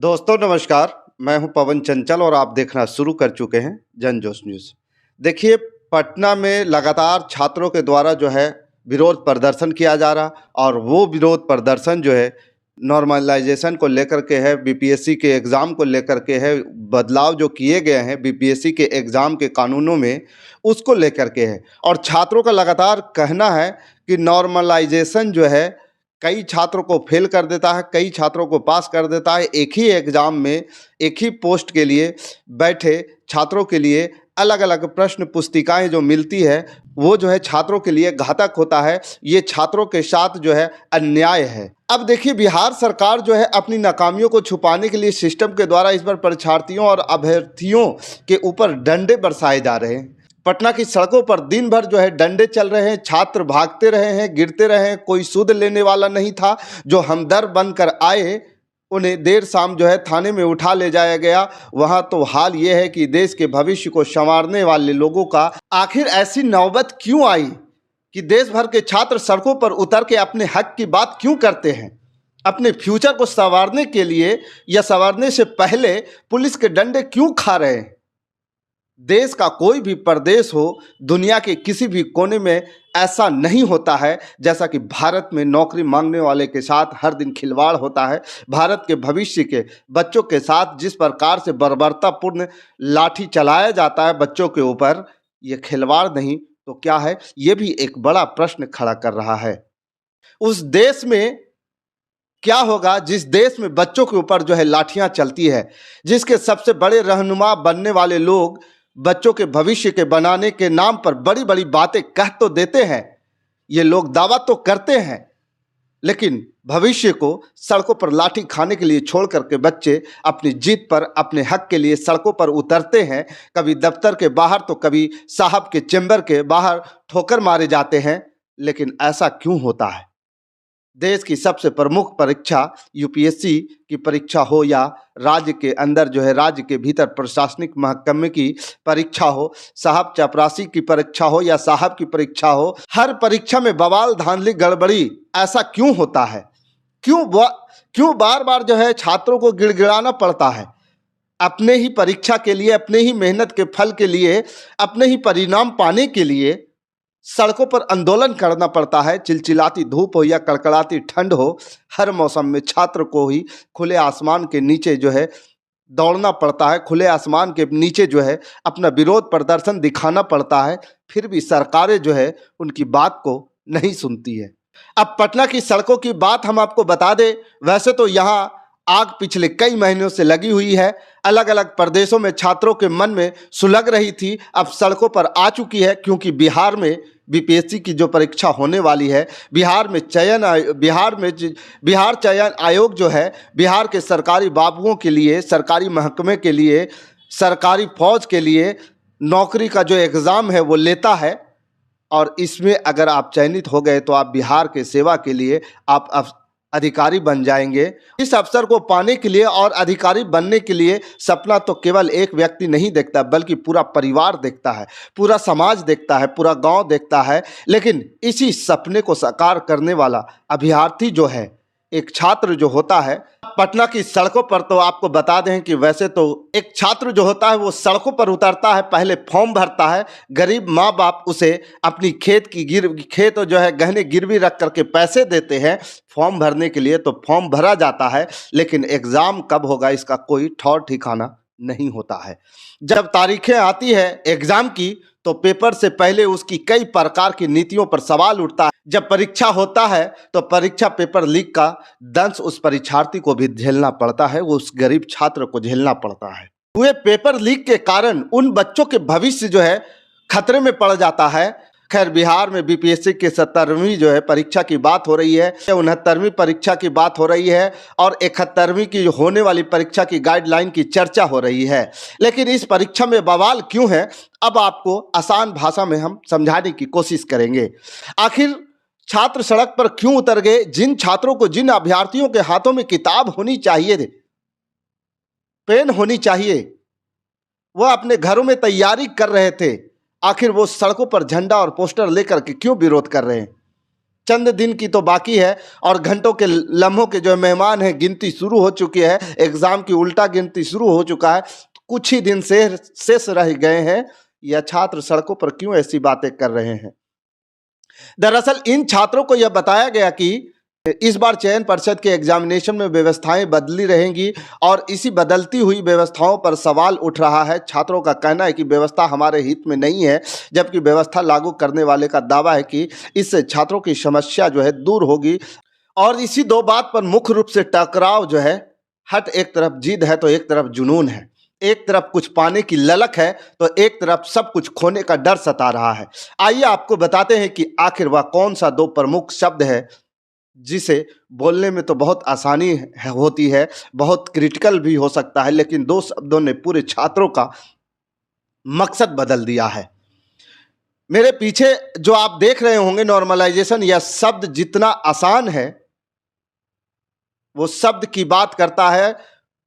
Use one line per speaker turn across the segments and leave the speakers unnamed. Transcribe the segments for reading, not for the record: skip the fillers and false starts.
दोस्तों नमस्कार, मैं हूं पवन चंचल और आप देखना शुरू कर चुके हैं जनजोश न्यूज़। देखिए, पटना में लगातार छात्रों के द्वारा जो है विरोध प्रदर्शन किया जा रहा और वो विरोध प्रदर्शन जो है नॉर्मलाइजेशन को लेकर के है, बीपीएससी के एग्ज़ाम को लेकर के है, बदलाव जो किए गए हैं बीपीएससी के एग्ज़ाम के कानूनों में, उसको लेकर के है। और छात्रों का लगातार कहना है कि नॉर्मलाइजेशन जो है कई छात्रों को फेल कर देता है, कई छात्रों को पास कर देता है। एक ही एग्ज़ाम में एक ही पोस्ट के लिए बैठे छात्रों के लिए अलग-अलग प्रश्न पुस्तिकाएँ जो मिलती है, वो जो है छात्रों के लिए घातक होता है। ये छात्रों के साथ जो है अन्याय है। अब देखिए, बिहार सरकार जो है अपनी नाकामियों को छुपाने के लिए सिस्टम के द्वारा इस बार परीक्षार्थियों और अभ्यर्थियों के ऊपर डंडे बरसाए जा रहे हैं। पटना की सड़कों पर दिन भर जो है डंडे चल रहे हैं, छात्र भागते रहे हैं, गिरते रहे हैं, कोई सुध लेने वाला नहीं था। जो हमदर्द बनकर आए उन्हें देर शाम जो है थाने में उठा ले जाया गया। वहाँ तो हाल ये है कि देश के भविष्य को संवारने वाले लोगों का आखिर ऐसी नौबत क्यों आई कि देश भर के छात्र सड़कों पर उतर के अपने हक की बात क्यों करते हैं? अपने फ्यूचर को संवारने के लिए या संवारने से पहले पुलिस के डंडे क्यों खा रहे हैं? देश का कोई भी प्रदेश हो, दुनिया के किसी भी कोने में ऐसा नहीं होता है जैसा कि भारत में नौकरी मांगने वाले के साथ हर दिन खिलवाड़ होता है। भारत के भविष्य के बच्चों के साथ जिस प्रकार से बर्बरतापूर्ण लाठी चलाया जाता है बच्चों के ऊपर, ये खिलवाड़ नहीं तो क्या है? ये भी एक बड़ा प्रश्न खड़ा कर रहा है। उस देश में क्या होगा जिस देश में बच्चों के ऊपर जो है लाठियां चलती है, जिसके सबसे बड़े रहनुमा बनने वाले लोग बच्चों के भविष्य के बनाने के नाम पर बड़ी बड़ी बातें कह तो देते हैं, ये लोग दावा तो करते हैं, लेकिन भविष्य को सड़कों पर लाठी खाने के लिए छोड़ करके बच्चे अपनी जीत पर, अपने हक के लिए सड़कों पर उतरते हैं। कभी दफ्तर के बाहर तो कभी साहब के चेंबर के बाहर ठोकर मारे जाते हैं। लेकिन ऐसा क्यों होता है? देश की सबसे प्रमुख परीक्षा यूपीएससी की परीक्षा हो या राज्य के अंदर जो है राज्य के भीतर प्रशासनिक महकमे की परीक्षा हो, साहब चपरासी की परीक्षा हो या साहब की परीक्षा हो, हर परीक्षा में बवाल धांधली गड़बड़ी ऐसा क्यों होता है? क्यों बार बार जो है छात्रों को गिड़गिड़ाना पड़ता है? अपने ही परीक्षा के लिए, अपने ही मेहनत के फल के लिए, अपने ही परिणाम पाने के लिए सड़कों पर आंदोलन करना पड़ता है। चिलचिलाती धूप हो या कड़कड़ाती ठंड हो, हर मौसम में छात्र को ही खुले आसमान के नीचे जो है दौड़ना पड़ता है, खुले आसमान के नीचे जो है अपना विरोध प्रदर्शन दिखाना पड़ता है। फिर भी सरकारें जो है उनकी बात को नहीं सुनती है। अब पटना की सड़कों की बात हम आपको बता दें, वैसे तो यहाँ आग पिछले कई महीनों से लगी हुई है। अलग अलग प्रदेशों में छात्रों के मन में सुलग रही थी, अब सड़कों पर आ चुकी है, क्योंकि बिहार में बीपीएससी की जो परीक्षा होने वाली है, बिहार चयन आयोग जो है बिहार के सरकारी बाबुओं के लिए, सरकारी महकमे के लिए, सरकारी फौज के लिए नौकरी का जो एग्ज़ाम है वो लेता है। और इसमें अगर आप चयनित हो गए तो आप बिहार के सेवा के लिए आप अधिकारी बन जाएंगे। इस अवसर को पाने के लिए और अधिकारी बनने के लिए सपना तो केवल एक व्यक्ति नहीं देखता, बल्कि पूरा परिवार देखता है, पूरा समाज देखता है, पूरा गांव देखता है। लेकिन इसी सपने को साकार करने वाला अभ्यर्थी जो है, एक छात्र जो होता है, पटना की सड़कों पर तो आपको बता दें कि वैसे तो एक छात्र जो होता है वो सड़कों पर उतरता है, पहले फॉर्म भरता है। गरीब माँ बाप उसे अपनी खेत जो है गहने गिरवी रख करके पैसे देते हैं फॉर्म भरने के लिए, तो फॉर्म भरा जाता है। लेकिन एग्ज़ाम कब होगा इसका कोई ठौर ठिकाना नहीं होता है। जब तारीखें आती है एग्ज़ाम की तो पेपर से पहले उसकी कई प्रकार की नीतियों पर सवाल उठता है। जब परीक्षा होता है तो परीक्षा पेपर लीक का दंश उस परीक्षार्थी को भी झेलना पड़ता है, वो उस गरीब छात्र को झेलना पड़ता है। हुए पेपर लीक के कारण उन बच्चों के भविष्य जो है खतरे में पड़ जाता है। खैर, बिहार में बीपीएससी के 70वीं जो है परीक्षा की बात हो रही है, 69वीं परीक्षा की बात हो रही है और 71वीं की होने वाली परीक्षा की गाइडलाइन की चर्चा हो रही है। लेकिन इस परीक्षा में बवाल क्यों है, अब आपको आसान भाषा में हम समझाने की कोशिश करेंगे। आखिर छात्र सड़क पर क्यों उतर गए? जिन छात्रों को, जिन अभ्यर्थियों के हाथों में किताब होनी चाहिए, पेन होनी चाहिए, वह अपने घरों में तैयारी कर रहे थे, आखिर वो सड़कों पर झंडा और पोस्टर लेकर के क्यों विरोध कर रहे हैं? चंद दिन की तो बाकी है और घंटों के लम्हों के जो मेहमान हैं गिनती शुरू हो चुकी है, एग्जाम की उल्टा गिनती शुरू हो चुका है, कुछ ही दिन से शेष रह गए हैं। यह छात्र सड़कों पर क्यों ऐसी बातें कर रहे हैं? दरअसल इन छात्रों को यह बताया गया कि इस बार चयन पर्षद के एग्जामिनेशन में व्यवस्थाएं बदली रहेंगी और इसी बदलती हुई व्यवस्थाओं पर सवाल उठ रहा है। छात्रों का कहना है कि व्यवस्था हमारे हित में नहीं है, जबकि व्यवस्था लागू करने वाले का दावा है कि इससे छात्रों की समस्या जो है दूर होगी। और इसी दो बात पर मुख्य रूप से टकराव जो है, हट एक तरफ जिद है तो एक तरफ जुनून है, एक तरफ कुछ पाने की ललक है तो एक तरफ सब कुछ खोने का डर सता रहा है। आइए आपको बताते हैं कि आखिर वह कौन सा दो प्रमुख शब्द है जिसे बोलने में तो बहुत आसानी होती है, बहुत क्रिटिकल भी हो सकता है, लेकिन दो शब्दों ने पूरे छात्रों का मकसद बदल दिया है। मेरे पीछे जो आप देख रहे होंगे नॉर्मलाइजेशन, यह शब्द जितना आसान है वो शब्द की बात करता है,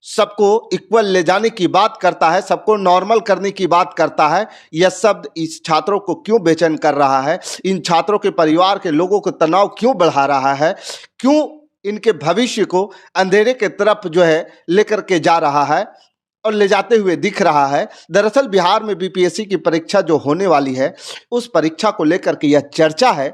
सबको इक्वल ले जाने की बात करता है, सबको नॉर्मल करने की बात करता है। यह शब्द इस छात्रों को क्यों बेचैन कर रहा है, इन छात्रों के परिवार के लोगों को तनाव क्यों बढ़ा रहा है, क्यों इनके भविष्य को अंधेरे के तरफ जो है लेकर के जा रहा है और ले जाते हुए दिख रहा है। दरअसल बिहार में बीपीएससी की परीक्षा जो होने वाली है, उस परीक्षा को लेकर के यह चर्चा है।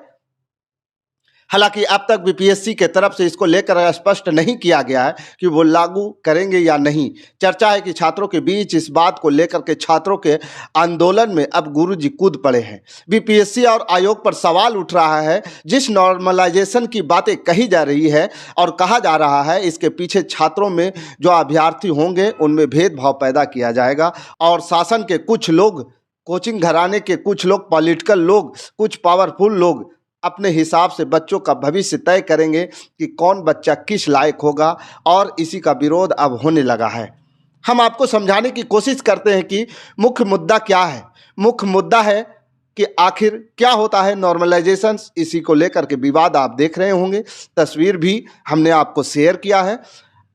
हालांकि अब तक बीपीएससी के तरफ से इसको लेकर स्पष्ट नहीं किया गया है कि वो लागू करेंगे या नहीं। चर्चा है कि छात्रों के बीच इस बात को लेकर के छात्रों के आंदोलन में अब गुरुजी कूद पड़े हैं। बीपीएससी और आयोग पर सवाल उठ रहा है। जिस नॉर्मलाइजेशन की बातें कही जा रही है और कहा जा रहा है, इसके पीछे छात्रों में जो अभ्यर्थी होंगे उनमें भेदभाव पैदा किया जाएगा और शासन के कुछ लोग, कोचिंग घराने के कुछ लोग, पॉलिटिकल लोग, कुछ पावरफुल लोग अपने हिसाब से बच्चों का भविष्य तय करेंगे कि कौन बच्चा किस लायक होगा, और इसी का विरोध अब होने लगा है। हम आपको समझाने की कोशिश करते हैं कि मुख्य मुद्दा क्या है। मुख्य मुद्दा है कि आखिर क्या होता है नॉर्मलाइजेशन। इसी को लेकर के विवाद आप देख रहे होंगे, तस्वीर भी हमने आपको शेयर किया है।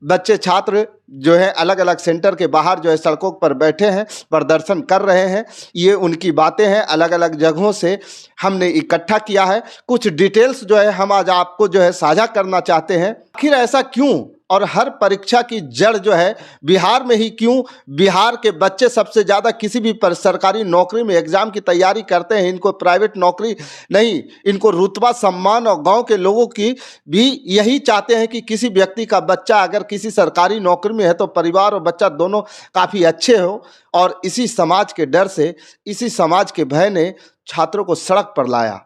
बच्चे छात्र जो है अलग अलग सेंटर के बाहर जो है सड़कों पर बैठे हैं, प्रदर्शन कर रहे हैं। ये उनकी बातें हैं, अलग अलग जगहों से हमने इकट्ठा किया है। कुछ डिटेल्स जो है हम आज आपको जो है साझा करना चाहते हैं। आखिर ऐसा क्यों, और हर परीक्षा की जड़ जो है बिहार में ही क्यों? बिहार के बच्चे सबसे ज़्यादा किसी भी सरकारी नौकरी में एग्जाम की तैयारी करते हैं। इनको प्राइवेट नौकरी नहीं, इनको रुतबा सम्मान, और गांव के लोगों की भी यही चाहते हैं कि किसी व्यक्ति का बच्चा अगर किसी सरकारी नौकरी में है तो परिवार और बच्चा दोनों काफ़ी अच्छे हो। और इसी समाज के डर से, इसी समाज के भय ने छात्रों को सड़क पर लाया।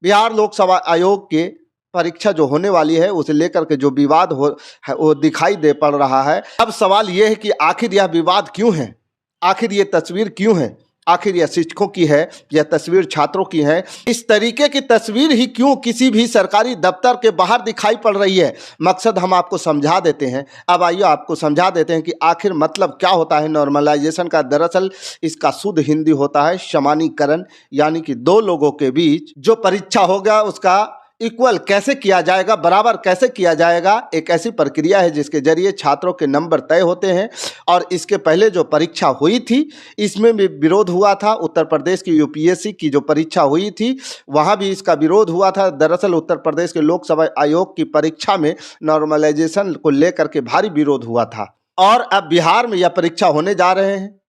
बिहार लोकसभा आयोग के परीक्षा जो होने वाली है उसे लेकर के जो विवाद हो है वो दिखाई दे पड़ रहा है। अब सवाल ये है कि आखिर यह विवाद क्यों है, आखिर ये तस्वीर क्यों है, आखिर यह शिक्षकों की है, यह तस्वीर छात्रों की है। इस तरीके की तस्वीर ही क्यों किसी भी सरकारी दफ्तर के बाहर दिखाई पड़ रही है? मकसद हम आपको समझा देते हैं। अब आइए आपको समझा देते हैं कि आखिर मतलब क्या होता है नॉर्मलाइजेशन का। दरअसल इसका शुद्ध हिंदी होता है समानीकरण, यानी कि दो लोगों के बीच जो परीक्षा होगा उसका इक्वल कैसे किया जाएगा, बराबर कैसे किया जाएगा। एक ऐसी प्रक्रिया है जिसके जरिए छात्रों के नंबर तय होते हैं। और इसके पहले जो परीक्षा हुई थी इसमें भी विरोध हुआ था। उत्तर प्रदेश की यूपीएससी की जो परीक्षा हुई थी वहाँ भी इसका विरोध हुआ था। दरअसल उत्तर प्रदेश के लोकसभा आयोग की परीक्षा में नॉर्मलाइजेशन को लेकर के भारी विरोध हुआ था, और अब बिहार में यह परीक्षा होने जा रहे हैं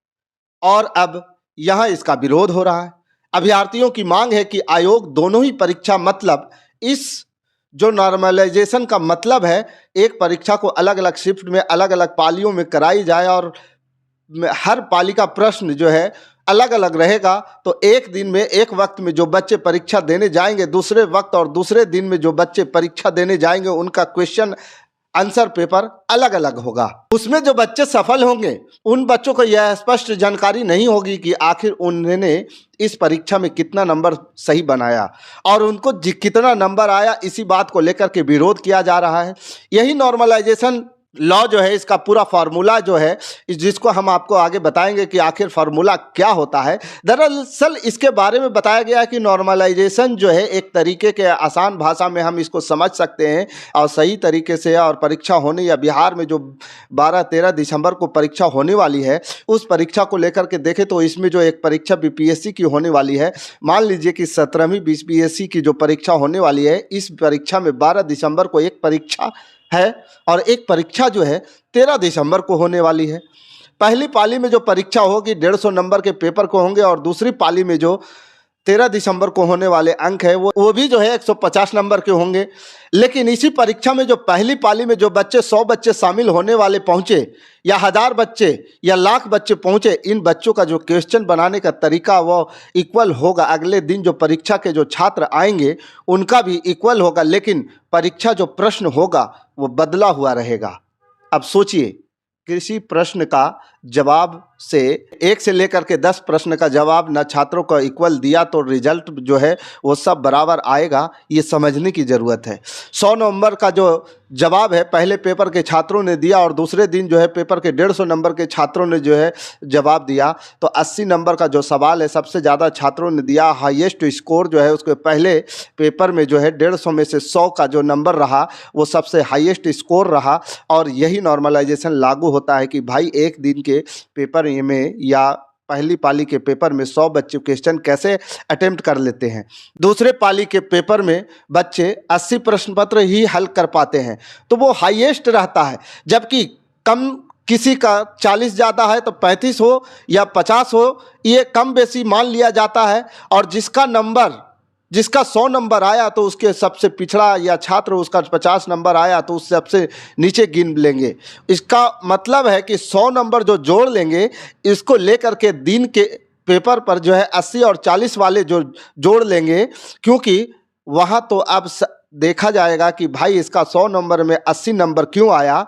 और अब यहाँ इसका विरोध हो रहा है। अभ्यर्थियों की मांग है कि आयोग दोनों ही परीक्षा, मतलब इस जो नॉर्मलाइजेशन का मतलब है एक परीक्षा को अलग अलग शिफ्ट में, अलग अलग पालियों में कराई जाए, और हर पाली का प्रश्न जो है अलग अलग रहेगा। तो एक दिन में, एक वक्त में जो बच्चे परीक्षा देने जाएंगे, दूसरे वक्त और दूसरे दिन में जो बच्चे परीक्षा देने जाएंगे उनका क्वेश्चन आंसर पेपर अलग अलग होगा। उसमें जो बच्चे सफल होंगे उन बच्चों को यह स्पष्ट जानकारी नहीं होगी कि आखिर उन्होंने इस परीक्षा में कितना नंबर सही बनाया और उनको कितना नंबर आया। इसी बात को लेकर के विरोध किया जा रहा है। यही नॉर्मलाइजेशन लॉ जो है, इसका पूरा फार्मूला जो है, जिसको हम आपको आगे बताएंगे कि आखिर फार्मूला क्या होता है। दरअसल इसके बारे में बताया गया है कि नॉर्मलाइजेशन जो है एक तरीके के आसान भाषा में हम इसको समझ सकते हैं और सही तरीके से, और परीक्षा होने या बिहार में जो 12-13 दिसंबर को परीक्षा होने वाली है, उस परीक्षा को लेकर के देखें तो इसमें जो एक परीक्षा बीपीएससी की होने वाली है, मान लीजिए कि 17वीं बीपीएससी की जो परीक्षा होने वाली है, इस परीक्षा में 12 दिसंबर को एक परीक्षा है और एक परीक्षा जो है 13 दिसंबर को होने वाली है। पहली पाली में जो परीक्षा होगी 150 नंबर के पेपर को होंगे, और दूसरी पाली में जो 13 दिसंबर को होने वाले अंक है वो भी जो है 150 नंबर के होंगे। लेकिन इसी परीक्षा में जो पहली पाली में जो बच्चे 100 बच्चे शामिल होने वाले पहुंचे, या 1000 बच्चे या लाख बच्चे पहुंचे, इन बच्चों का जो क्वेश्चन बनाने का तरीका वो इक्वल होगा। अगले दिन जो परीक्षा के जो छात्र आएंगे उनका भी इक्वल होगा, लेकिन परीक्षा जो प्रश्न होगा वो बदला हुआ रहेगा। अब सोचिए, किसी प्रश्न का जवाब से 1 से लेकर के 10 प्रश्न का जवाब न छात्रों को इक्वल दिया तो रिजल्ट जो है वो सब बराबर आएगा, ये समझने की ज़रूरत है। 100 नंबर का जो जवाब है पहले पेपर के छात्रों ने दिया, और दूसरे दिन जो है पेपर के 150 नंबर के छात्रों ने जो है जवाब दिया, तो 80 नंबर का जो सवाल है सबसे ज़्यादा छात्रों ने दिया। हाईएस्ट स्कोर जो है उसके पहले पेपर में जो है 150 में से 100 का जो नंबर रहा वो सबसे हाईएस्ट स्कोर रहा। और यही नॉर्मलाइजेशन लागू होता है कि भाई एक दिन के पेपर में या पहली पाली के पेपर में 100 बच्चे क्वेश्चन कैसे अटेम्प्ट कर लेते हैं, दूसरे पाली के पेपर में बच्चे 80 प्रश्न पत्र ही हल कर पाते हैं, तो वो हाईएस्ट रहता है। जबकि कम, किसी का 40 ज़्यादा है तो 35 हो या 50 हो, ये कम बेसी मान लिया जाता है। और जिसका 100 नंबर आया तो उसके सबसे पिछड़ा या छात्र उसका 50 नंबर आया तो उससे सबसे नीचे गिन लेंगे। इसका मतलब है कि 100 नंबर जो जोड़ लेंगे, इसको लेकर के दिन के पेपर पर जो है 80 और 40 वाले जो जोड़ लेंगे, क्योंकि वहाँ तो अब देखा जाएगा कि भाई इसका 100 नंबर में 80 नंबर क्यों आया।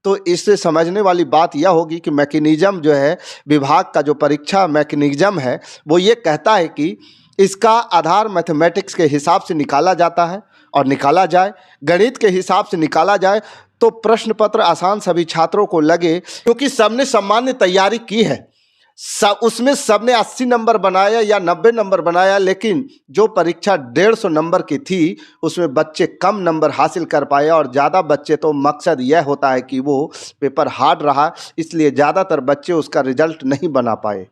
तो इससे समझने वाली बात यह होगी कि मैकेनिज्म जो है, विभाग का जो परीक्षा मैकेनिज्म है, वो ये कहता है कि इसका आधार मैथमेटिक्स के हिसाब से निकाला जाता है, और निकाला जाए, गणित के हिसाब से निकाला जाए तो प्रश्न पत्र आसान सभी छात्रों को लगे, क्योंकि सबने सामान्य तैयारी की है। उसमें सबने 80 नंबर बनाया या 90 नंबर बनाया, लेकिन जो परीक्षा 150 नंबर की थी उसमें बच्चे कम नंबर हासिल कर पाए, और ज़्यादा बच्चे, तो मकसद यह होता है कि वो पेपर हार्ड रहा, इसलिए ज़्यादातर बच्चे उसका रिजल्ट नहीं बना पाए।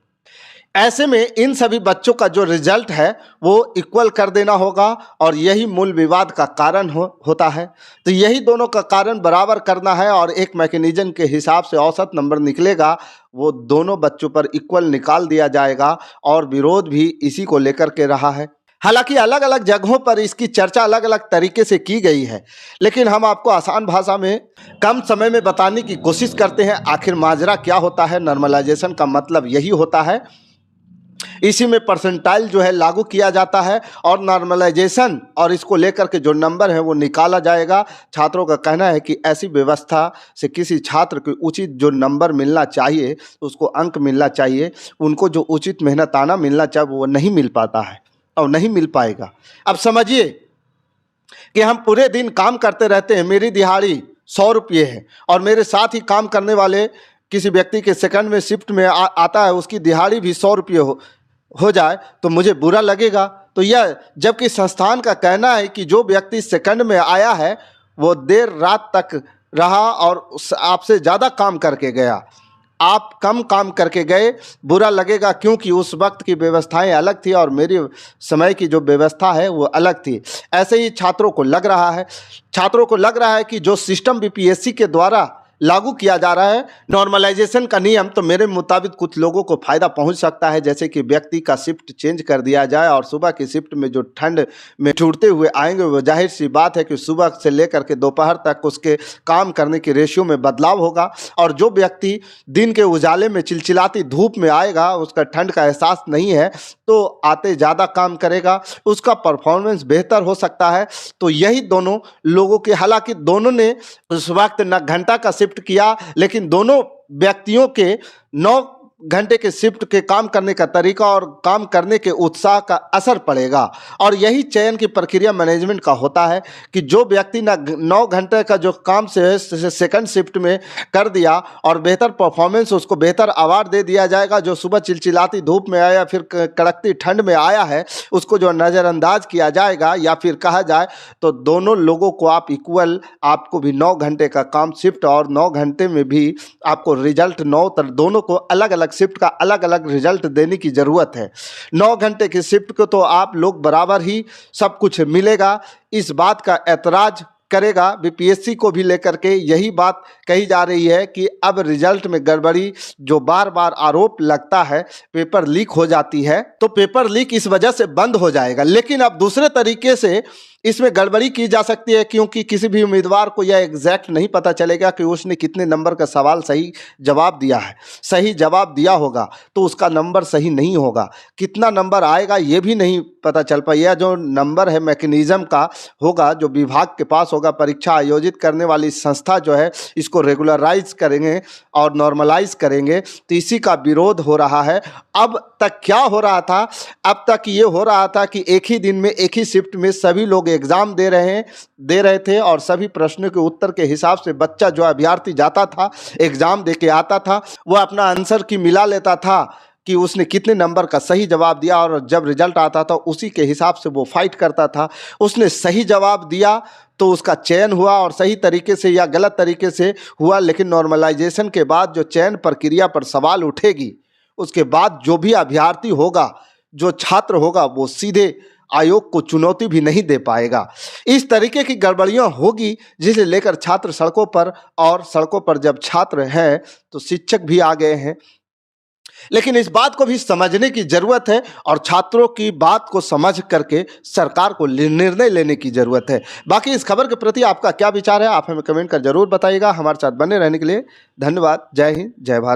ऐसे में इन सभी बच्चों का जो रिजल्ट है वो इक्वल कर देना होगा, और यही मूल विवाद का कारण होता है। तो यही दोनों का कारण बराबर करना है, और एक मैकेनिज्म के हिसाब से औसत नंबर निकलेगा, वो दोनों बच्चों पर इक्वल निकाल दिया जाएगा। और विरोध भी इसी को लेकर के रहा है। हालांकि अलग अलग जगहों पर इसकी चर्चा अलग अलग तरीके से की गई है, लेकिन हम आपको आसान भाषा में कम समय में बताने की कोशिश करते हैं। आखिर माजरा क्या होता है? नॉर्मलाइजेशन का मतलब यही होता है, इसी में परसेंटाइल जो है लागू किया जाता है, और नॉर्मलाइजेशन और इसको लेकर के जो नंबर है वो निकाला जाएगा। छात्रों का कहना है कि ऐसी व्यवस्था से किसी छात्र को उचित जो नंबर मिलना चाहिए, उसको अंक मिलना चाहिए, उनको जो उचित मेहनताना मिलना चाहिए वो नहीं मिल पाता है और नहीं मिल पाएगा। अब समझिए कि हम पूरे दिन काम करते रहते हैं, मेरी दिहाड़ी 100 रुपये है, और मेरे साथ ही काम करने वाले किसी व्यक्ति के सेकंड में शिफ्ट में आता है, उसकी दिहाड़ी भी 100 रुपये हो जाए तो मुझे बुरा लगेगा। तो यह, जबकि संस्थान का कहना है कि जो व्यक्ति सेकंड में आया है वो देर रात तक रहा और आपसे ज़्यादा काम करके गया, आप कम काम करके गए, बुरा लगेगा, क्योंकि उस वक्त की व्यवस्थाएं अलग थी और मेरी समय की जो व्यवस्था है वो अलग थी। ऐसे ही छात्रों को लग रहा है कि जो सिस्टम बीपीएससी के द्वारा लागू किया जा रहा है, नॉर्मलाइजेशन का नियम, तो मेरे मुताबिक कुछ लोगों को फ़ायदा पहुंच सकता है। जैसे कि व्यक्ति का शिफ्ट चेंज कर दिया जाए, और सुबह की शिफ्ट में जो ठंड में छूटते हुए आएंगे, वो जाहिर सी बात है कि सुबह से लेकर के दोपहर तक उसके काम करने के रेशियो में बदलाव होगा। और जो व्यक्ति दिन के उजाले में चिलचिलाती धूप में आएगा, उसका ठंड का एहसास नहीं है, तो आते ज़्यादा काम करेगा, उसका परफॉर्मेंस बेहतर हो सकता है। तो यही दोनों लोगों के, हालांकि दोनों ने उस वक्त न घंटा का शिफ्ट किया, लेकिन दोनों व्यक्तियों के 9 घंटे के शिफ्ट के काम करने का तरीका और काम करने के उत्साह का असर पड़ेगा। और यही चयन की प्रक्रिया मैनेजमेंट का होता है कि जो व्यक्ति ना 9 घंटे का जो काम से सेकंड शिफ्ट में कर दिया और बेहतर परफॉर्मेंस, उसको बेहतर अवार्ड दे दिया जाएगा। जो सुबह चिलचिलाती धूप में आया, फिर कड़कती ठंड में आया है, उसको जो नज़रअंदाज किया जाएगा, या फिर कहा जाए तो दोनों लोगों को आप इक्वल, आपको भी 9 घंटे का काम शिफ्ट और 9 घंटे में भी आपको रिजल्ट दोनों को अलग अलग शिफ्ट का अलग अलग रिजल्ट देने की ज़रूरत है। 9 घंटे की शिफ्ट को तो आप लोग बराबर ही सब कुछ मिलेगा, इस बात का ऐतराज़ करेगा। बीपीएससी को भी लेकर के यही बात कही जा रही है कि अब रिजल्ट में गड़बड़ी, जो बार बार आरोप लगता है पेपर लीक हो जाती है, तो पेपर लीक इस वजह से बंद हो जाएगा। लेकिन अब दूसरे तरीके से इसमें गड़बड़ी की जा सकती है, क्योंकि किसी भी उम्मीदवार को यह एग्जैक्ट नहीं पता चलेगा कि उसने कितने नंबर का सवाल सही जवाब दिया है। सही जवाब दिया होगा तो उसका नंबर सही नहीं होगा, कितना नंबर आएगा ये भी नहीं पता चल पाएगा। यह जो नंबर है मैकेनिज्म का होगा, जो विभाग के पास होगा, परीक्षा आयोजित करने वाली संस्था जो है इसको रेगुलराइज करेंगे और नॉर्मलाइज करेंगे, तो इसी का विरोध हो रहा है। अब तक क्या हो रहा था, अब तक ये हो रहा था कि एक ही दिन में एक ही शिफ्ट में सभी लोग एग्जाम दे रहे थे और सभी प्रश्नों के उत्तर के हिसाब से बच्चा जो अभ्यर्थी जाता था एग्जाम दे के आता था, वह अपना आंसर की मिला लेता था कि उसने कितने नंबर का सही जवाब दिया, और जब रिजल्ट आता था उसी के हिसाब से वो फाइट करता था। उसने सही जवाब दिया तो उसका चयन हुआ, और सही तरीके से या गलत तरीके से हुआ। लेकिन नॉर्मलाइजेशन के बाद जो चयन प्रक्रिया पर सवाल उठेगी, उसके बाद जो भी अभ्यर्थी होगा, जो छात्र होगा, वो सीधे आयोग को चुनौती भी नहीं दे पाएगा। इस तरीके की गड़बड़ियां होगी जिसे लेकर छात्र सड़कों पर, और सड़कों पर जब छात्र हैं तो शिक्षक भी आ गए हैं। लेकिन इस बात को भी समझने की जरूरत है और छात्रों की बात को समझ करके सरकार को निर्णय लेने की जरूरत है। बाकी इस खबर के प्रति आपका क्या विचार है, आप हमें कमेंट कर जरूर बताइएगा। हमारे साथ बने रहने के लिए धन्यवाद। जय हिंद, जय भारत।